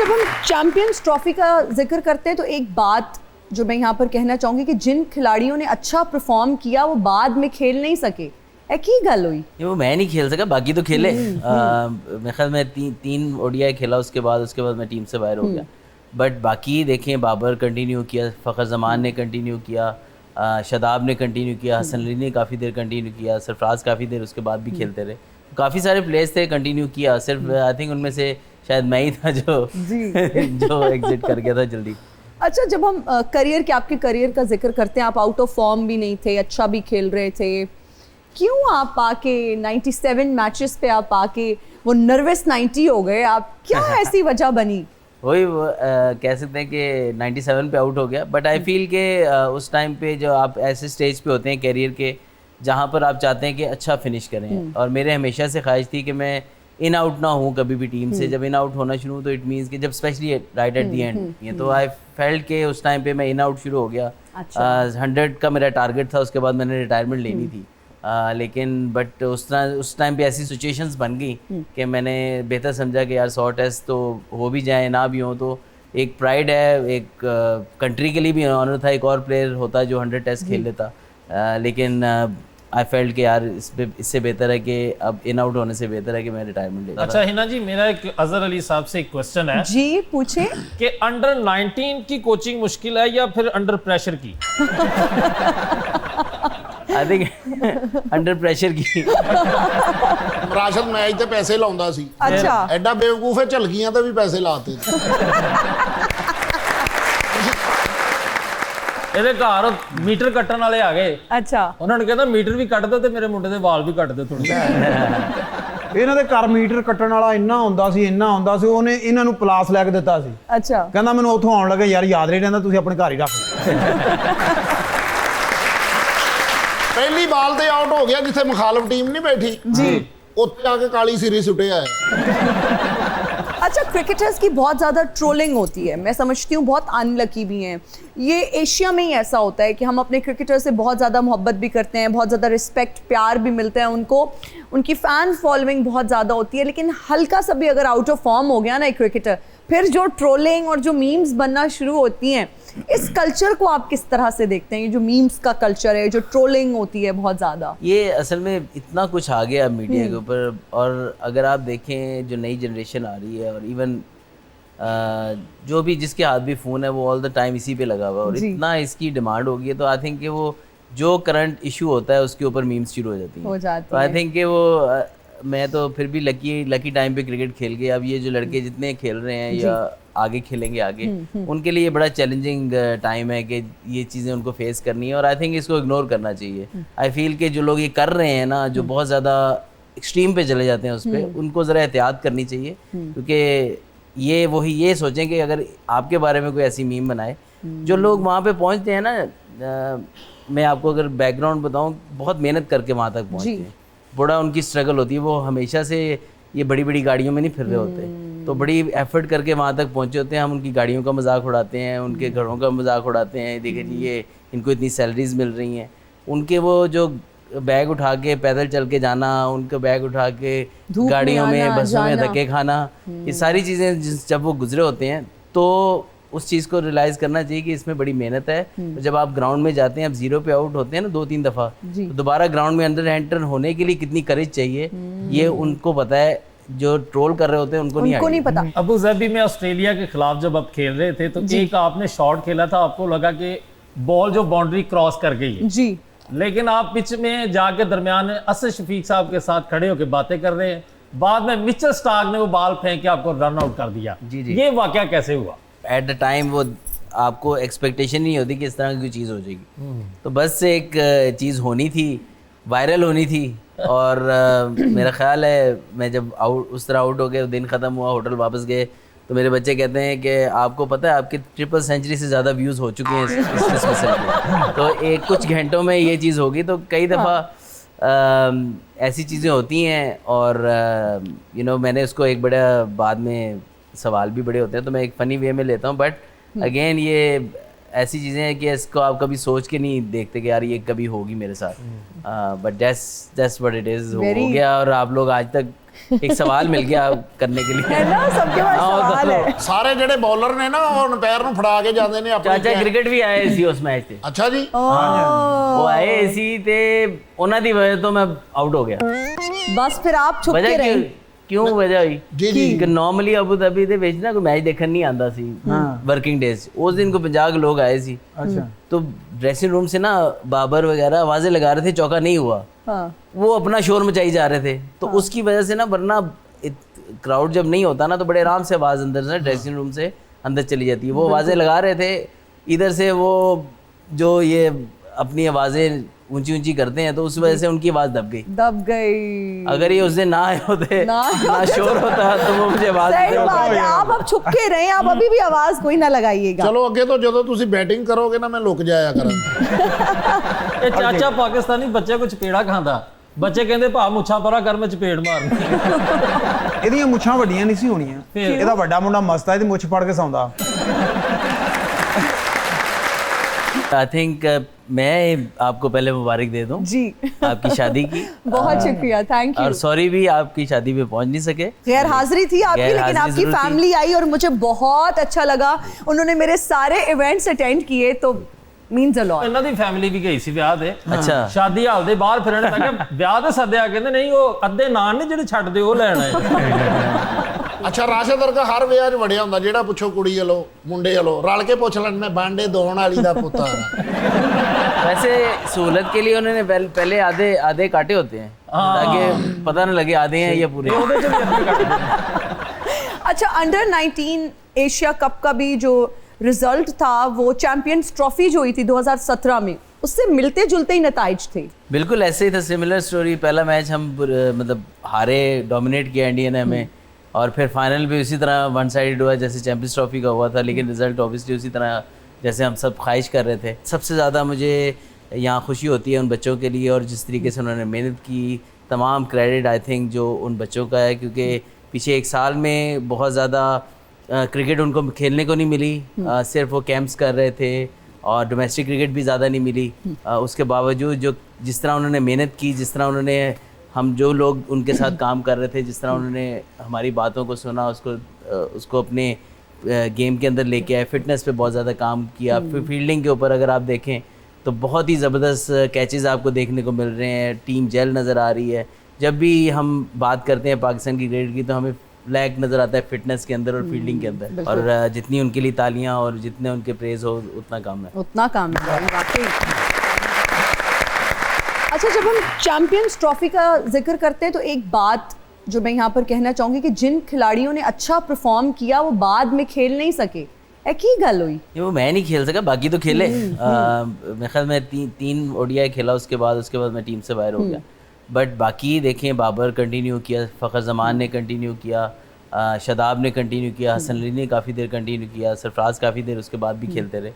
जब हम champions trophy का जिक्र करते हैं तो एक बात जो मैं यहाँ पर कहना चाहूँगी कि जिन खिलाड़ियों ने अच्छा परफॉर्म किया वो बाद में खेल नहीं सके, की गल हुई? ये वो मैं नहीं खेल सका, बाकी तो खेले। मेरे ख्याल में तीन ओडीआई खेला, उसके बाद मैं टीम से बाहर हो गया। बट बाकी देखें, बाबर कंटिन्यू किया, फ़खर जमान ने कंटिन्यू किया, शदाब ने कंटिन्यू किया, हसन अली ने काफ़ी देर कंटिन्यू किया, सरफराज काफ़ी देर उसके बाद भी खेलते रहे। काफ़ी सारे प्लेयर्स थे कंटिन्यू किया, सिर्फ आई थिंक उनमें से शायद मैं ही था जो जो एग्जिट कर गया था जल्दी। अच्छा, जब हम आपके करियर का जिक्र करते हैं, आप आउट ऑफ फॉर्म भी नहीं थे, अच्छा भी खेल रहे थे, क्यों आप आके 97 मैचेस पे आप आके वो नर्वस 90 हो गए? आप क्या ऐसी वजह बनी? वही कह सकते हैं कि 97 पे आउट हो गया। बट आई फील के उस टाइम पे जो आप ऐसे स्टेज पे होते हैं करियर के जहाँ पर आप चाहते हैं कि अच्छा फिनिश करें, और मेरे हमेशा से ख्वाहिश थी कि मैं इन आउट ना हूँ कभी भी टीम से। जब इन आउट होना शुरू तो इट मीन्स कि जब specially right at the and, ये तो आई फेल्ट के उस टाइम पे मैं इन आउट शुरू हो गया। 100 का मेरा टारगेट था, उसके बाद मैंने रिटायरमेंट लेनी थी। लेकिन बट उस टाइम पे ऐसी सिचुएशंस बन गई कि मैंने बेहतर समझा कि यार 100 टेस्ट तो हो भी जाए ना भी हो, तो एक प्राइड है, एक कंट्री के लिए भी ऑनर था, एक और प्लेयर होता जो 100 टेस्ट खेल लेता। लेकिन आई फेल्ट कि यार इससे बेहतर है कि अब इन आउट होने से बेहतर है कि मैं रिटायरमेंट ले। अच्छा हिना जी, मेरा एक अजहर अली साहब से एक क्वेश्चन है जी, पूछे कि अंडर 19 की कोचिंग मुश्किल है या फिर अंडर प्रेशर की? आई थिंक अंडर प्रेशर की। राशद मैच ते पैसे लाਉਂਦਾ ਸੀ। अच्छा, ਐਡਾ ਬੇਵਕੂਫ ਹੈ, ਝਲਕੀਆਂ ਤੇ ਵੀ ਪੈਸੇ ਲਾਤੇ। ਇਹਦੇ ਘਰ ਮੀਟਰ ਕੱਟਣ ਵਾਲੇ ਆ ਗਏ। अच्छा, ਉਹਨਾਂ ਨੇ ਕਹਿੰਦਾ ਮੀਟਰ ਵੀ ਕੱਟ ਦਿਓ ਤੇ ਮੇਰੇ ਮੁੰਡੇ ਦੇ ਵਾਲ ਵੀ ਕੱਟ ਦਿਓ ਥੋੜੇ। ਇਹਨਾਂ ਦੇ ਘਰ ਮੀਟਰ ਕੱਟਣ ਵਾਲਾ ਇੰਨਾ ਹੁੰਦਾ ਸੀ ਉਹਨੇ ਇਹਨਾਂ ਨੂੰ ਪਲਾਸ ਲੈ ਕੇ ਦਿੱਤਾ ਸੀ। अच्छा, ਕਹਿੰਦਾ ਮੈਨੂੰ ਉੱਥੋਂ ਆਉਣ ਲੱਗੇ ਯਾਰ ਯਾਦ ਨਹੀਂ ਰਹਿੰਦਾ, ਤੁਸੀਂ ਆਪਣੇ ਘਰ ਹੀ ਰੱਖ ਲਓ। ਪਹਿਲੀ ਬਾਲ ਤੇ ਆਊਟ ਹੋ ਗਿਆ ਜਿੱਥੇ ਮੁਖਾਲਫ ਟੀਮ ਨਹੀਂ ਬੈਠੀ जी, ਉੱਥੇ ਆ ਕੇ ਕਾਲੀ ਸਿਰੀ ਸੁੱਟਿਆ ਹੈ। अच्छा, क्रिकेटर्स की बहुत ज़्यादा ट्रोलिंग होती है, मैं समझती हूँ बहुत अनलकी भी हैं। ये एशिया में ही ऐसा होता है कि हम अपने क्रिकेटर से बहुत ज़्यादा मोहब्बत भी करते हैं, बहुत ज़्यादा रिस्पेक्ट प्यार भी मिलता है उनको, उनकी फ़ैन फॉलोइंग बहुत ज़्यादा होती है, लेकिन हल्का सा भी अगर आउट ऑफ फॉर्म हो गया ना एक क्रिकेटर, फिर जो ट्रोलिंग और जो मीम्स बनना शुरू होती हैं, इस कल्चर को आप किस तरह से देखते हैं? ये जो मीम्स का कल्चर है, जो ट्रोलिंग होती है बहुत ज़्यादा, ये असल में इतना कुछ आ गया मीडिया के ऊपर। और अगर आप देखें जो नई जनरेशन आ रही है, और इवन जो भी जिसके हाथ भी फ़ोन है वो ऑल द टाइम इसी पे लगा हुआ है, और इतना इसकी डिमांड हो गई है, तो आई थिंक कि वो जो करंट इशू होता है उसके ऊपर मीम्स शुरू हो जाती हैं। तो आई थिंक कि वो मैं तो फिर भी लकी टाइम पे क्रिकेट खेल के, अब ये जो लड़के जितने खेल रहे हैं या आगे खेलेंगे आगे, उनके लिए बड़ा चैलेंजिंग टाइम है कि ये चीज़ें उनको फेस करनी है, और आई थिंक इसको इग्नोर करना चाहिए। आई फील कि जो लोग ये कर रहे हैं ना, जो बहुत ज़्यादा एक्सट्रीम पे चले जाते हैं उस पर, उनको ज़रा एहतियात करनी चाहिए, क्योंकि ये सोचें कि अगर आपके बारे में कोई ऐसी मीम बनाए, जो लोग वहाँ पे पहुँचते हैं ना, मैं आपको अगर बैकग्राउंड बताऊँ, बहुत मेहनत करके वहाँ तक पहुँचते हैं, बड़ा उनकी स्ट्रगल होती है, वो हमेशा से ये बड़ी बड़ी गाड़ियों में नहीं फिर रहे होते, तो बड़ी एफर्ट करके वहाँ तक पहुँचे होते हैं। हम उनकी गाड़ियों का मजाक उड़ाते हैं, उनके घरों का मजाक उड़ाते हैं, देखिए जी ये इनको इतनी सैलरीज मिल रही हैं, उनके वो जो बैग उठा के पैदल चल के जाना, उनका बैग उठा के गाड़ियों में बसों में धक्के खाना, ये सारी चीज़ें जब वो गुजरे होते हैं तो उस चीज़ को रियलाइज़ करना चाहिए कि इसमें बड़ी मेहनत है। तो जब आप ग्राउंड में जाते हैं, आप 0 पे आउट होते हैं ना 2-3 दफ़ा, तो दोबारा ग्राउंड में अंदर एंटर होने के लिए कितनी करेज चाहिए, ये उनको पता है, जो ट्रोल कर रहे होते हैं उनको नहीं पता। अबू धाबी में ऑस्ट्रेलिया के खिलाफ जब आप खेल रहे थे, तो एक आपने शॉट खेला था, आपको लगा कि बॉल जो बाउंड्री क्रॉस कर गई है जी, लेकिन आप पिच में जाके दरमियान असद शफीक साहब के साथ खड़े होकर बातें कर रहे हैं, बाद में मिचेल स्टार्क ने वो बॉल फेंक के आपको रन आउट कर दिया। ये वाकया कैसे हुआ? एट द टाइम वो आपको एक्सपेक्टेशन नहीं होती कि इस तरह की चीज़ हो जाएगी, तो बस एक चीज़ होनी थी, वायरल होनी थी, और मेरा ख्याल है मैं जब उस तरह आउट हो गए, दिन ख़त्म हुआ, होटल वापस गए, तो मेरे बच्चे कहते हैं कि आपको पता है आपके 300 सेंचुरी से ज़्यादा व्यूज़ हो चुके हैं इस डिस्मिसल में, तो कुछ घंटों में ये चीज़ होगी। तो कई दफ़ा ऐसी चीज़ें होती हैं, और मैंने उसको एक बड़ा बाद में सवाल भी बड़े होते हैं तो मैं एक फ़नी वे में लेता हूँ, बट अगेन ये ऐसी चीज़ें हैं कि इसको आप कभी सोच के नहीं देखते कि यार ये कभी होगी मेरे साथ, but that's what it is, हो गया। और आप लोग आज तक एक सवाल मिल गया करने के लिए। है ना, सबके पास हाँ, सवाल है। ਸਾਰੇ ਜਿਹੜੇ ਬੌਲਰ ਨੇ ਨਾ ਉਹ ਅੰਪਾਇਰ ਨੂੰ ਫੜਾ ਕੇ ਜਾਂਦੇ ਨੇ ਆਪਣੇ ਚਾਚਾ ਕ੍ਰਿਕਟ ਵੀ ਆਏ ਸੀ ਉਸ ਮੈਚ ਤੇ। ਅੱਛਾ ਜੀ ਉਹ ਆਏ ਸੀ ਤੇ ਉਹਨਾਂ ਦੀ ਵਜ੍ਹਾ ਤੋਂ ਮੈਂ ਆਊਟ ਹੋ ਗਿਆ। बस फिर आप छुप के ਵਜ੍ਹਾ रहे। ਕਿਉਂ ਵਜ੍ਹਾ ਹੋਈ ਜੀ ਜੀ ਕਿ ਨਾਰਮਲੀ ਅਬੂ ਧਾਬੀ ਦੇ ਵਿੱਚ ਨਾ ਕੋਈ ਮੈਚ ਦੇਖਣ ਨਹੀਂ ਆਂਦਾ ਸੀ वर्किंग डेज। उस दिन को 50 लोग आए सी, अच्छा तो ड्रेसिंग रूम से ना बाबर वगैरह आवाजें लगा रहे थे, चौका नहीं हुआ, हाँ। वो अपना शोर मचाई जा रहे थे। तो उसकी वजह से ना, वरना क्राउड जब नहीं होता ना तो बड़े आराम से आवाज़ अंदर से ड्रेसिंग रूम से अंदर चली जाती है। वो आवाज़ें लगा रहे थे इधर से, वो जो ये अपनी आवाज़ें ऊंची ऊंची करते हैं, तो उस वजह से उनकी आवाज़ दब गई। अगर ये उस दिन ना आए होते, ना शोर होता, तो वो मुझे आवाज़ सही बात है, आप अब छुप के रहे, आप अभी भी आवाज कोई ना लगाइएगा। ਚਲੋ ਅੱਗੇ ਤੋਂ ਜਦੋਂ ਤੁਸੀਂ ਬੈਟਿੰਗ ਕਰੋਗੇ ਨਾ ਮੈਂ ਲੁਕ ਜਾਇਆ ਕਰਾਂਗਾ। ਇਹ ਚਾਚਾ ਪਾਕਿਸਤਾਨੀ ਬੱਚੇ ਕੋ ਚਪੇੜਾ ਖਾਂਦਾ, ਬੱਚੇ ਕਹਿੰਦੇ ਭਾ ਮੁੱਛਾਂ ਪਰਾ ਕਰ ਮੈਂ ਚਪੇੜ ਮਾਰਨੀ। ਇਹਦੀਆਂ ਮੁੱਛਾਂ ਵੱਡੀਆਂ ਨਹੀਂ ਸੀ ਹੋਣੀਆਂ, ਇਹਦਾ ਵੱਡਾ ਮੁੰਡਾ ਮਸਤ ਹੈ, ਇਹਦੀ ਮੁੱਛ ਫੜ ਕੇ ਸੌਂਦਾ। आई थिंक मैं आपको पहले मुबारक दे दूं जी आपकी शादी की। बहुत शुक्रिया, थैंक यू। और सॉरी भी आपकी शादी पे पहुंच नहीं सके। गैर हाजिरी थी आपकी, गैर लेकिन हाजिरी आपकी जरूर थी। फैमिली आई और मुझे बहुत अच्छा लगा। उन्होंने मेरे सारे इवेंट्स अटेंड किए, तो मीन्स अ लॉट। ਇਹਨਾਂ ਦੀ ਫੈਮਿਲੀ ਵੀ ਗਈ ਸੀ ਵਿਆਹ ਤੇ। ਅੱਛਾ। ਸ਼ਾਦੀ ਹਾਲ ਦੇ ਬਾਹਰ ਫਿਰਨ, ਮੈਂ ਕਿਹਾ ਵਿਆਹ ਤੇ ਸੱਦਿਆ, ਕਹਿੰਦੇ ਨਹੀਂ ਉਹ ਅੱਧੇ ਨਾਨ ਨੇ ਜਿਹੜੇ ਛੱਡਦੇ ਉਹ ਲੈਣ ਆਏ। ਅੱਛਾ ਰਾਸ਼ਦ ਵਰਗਾ ਹਰ ਵਿਆਹ 'ਚ ਵੜਿਆ ਹੁੰਦਾ, ਜਿਹੜਾ ਪੁੱਛੋ ਕੁੜੀ ਵੱਲੋਂ ਮੁੰਡੇ ਵੱਲੋਂ ਰਲ ਕੇ ਪੁੱਛ ਲੈਣ ਮੈਂ ਬਾਂਡੇ ਦੋਣ ਵਾਲੀ ਦਾ ਪੁੱਤ ਆ। वैसे सहूलत के लिए उन्होंने पहले आधे काटे होते हैं ताकि पता न लगे आधे हैं या पूरे। अच्छा, अंडर 19 एशिया कप का भी जो रिजल्ट था, वो चैंपियंस ट्रॉफी जो हुई थी 2017 में, उससे मिलते जुलते ही नताइज थे। बिल्कुल ऐसे ही था, सिमिलर स्टोरी। पहला मैच हम मतलब हारे, डोमिनेट किया इंडिया ने हमें, और फिर फाइनल भी उसी तरह वन साइडेड हुआ जैसे चैंपियंस ट्रॉफी का हुआ था, लेकिन रिजल्ट ऑब्वियसली उसी तरह जैसे हम सब ख्वाहिश कर रहे थे। सबसे ज़्यादा मुझे यहाँ खुशी होती है उन बच्चों के लिए, और जिस तरीके से उन्होंने मेहनत की, तमाम क्रेडिट आई थिंक जो उन बच्चों का है, क्योंकि पीछे एक साल में बहुत ज़्यादा क्रिकेट उनको खेलने को नहीं मिली। सिर्फ वो कैंप्स कर रहे थे और डोमेस्टिक क्रिकेट भी ज़्यादा नहीं मिली। उसके बावजूद जो जिस तरह उन्होंने मेहनत की, जिस तरह उन्होंने, हम जो लोग उनके साथ काम कर रहे थे, जिस तरह उन्होंने हमारी बातों को सुना, उसको अपने गेम के अंदर लेके आए, फिटनेस पे बहुत ज़्यादा काम किया। फिर फील्डिंग के ऊपर अगर आप देखें तो बहुत ही ज़बरदस्त कैचेज़ आपको देखने को मिल रहे हैं, टीम जेल नज़र आ रही है। जब भी हम बात करते हैं पाकिस्तान की क्रिकेट की, तो हमें लैग नज़र आता है फिटनेस के अंदर और फील्डिंग के अंदर, और जितनी उनके लिए तालियां और जितने उनके प्रेज हो उतना काम है, उतना काम है वाकई। अच्छा, जब हम चैंपियंस ट्रॉफी का जिक्र करते हैं, तो एक बात जो मैं यहाँ पर कहना चाहूँगी कि जिन खिलाड़ियों ने अच्छा परफॉर्म किया वो बाद में खेल नहीं सके, की गल हुई? ये वो मैं नहीं खेल सका, बाकी तो खेले। मेरे ख्याल में तीन ओडीआई खेला, उसके बाद मैं टीम से बाहर हो गया। बट बाकी देखें, बाबर कंटिन्यू किया, फ़खर जमान ने कंटिन्यू किया, शादाब ने कंटिन्यू किया, हसन अली ने काफ़ी देर कंटिन्यू किया, सरफराज काफ़ी देर उसके बाद भी खेलते रहे।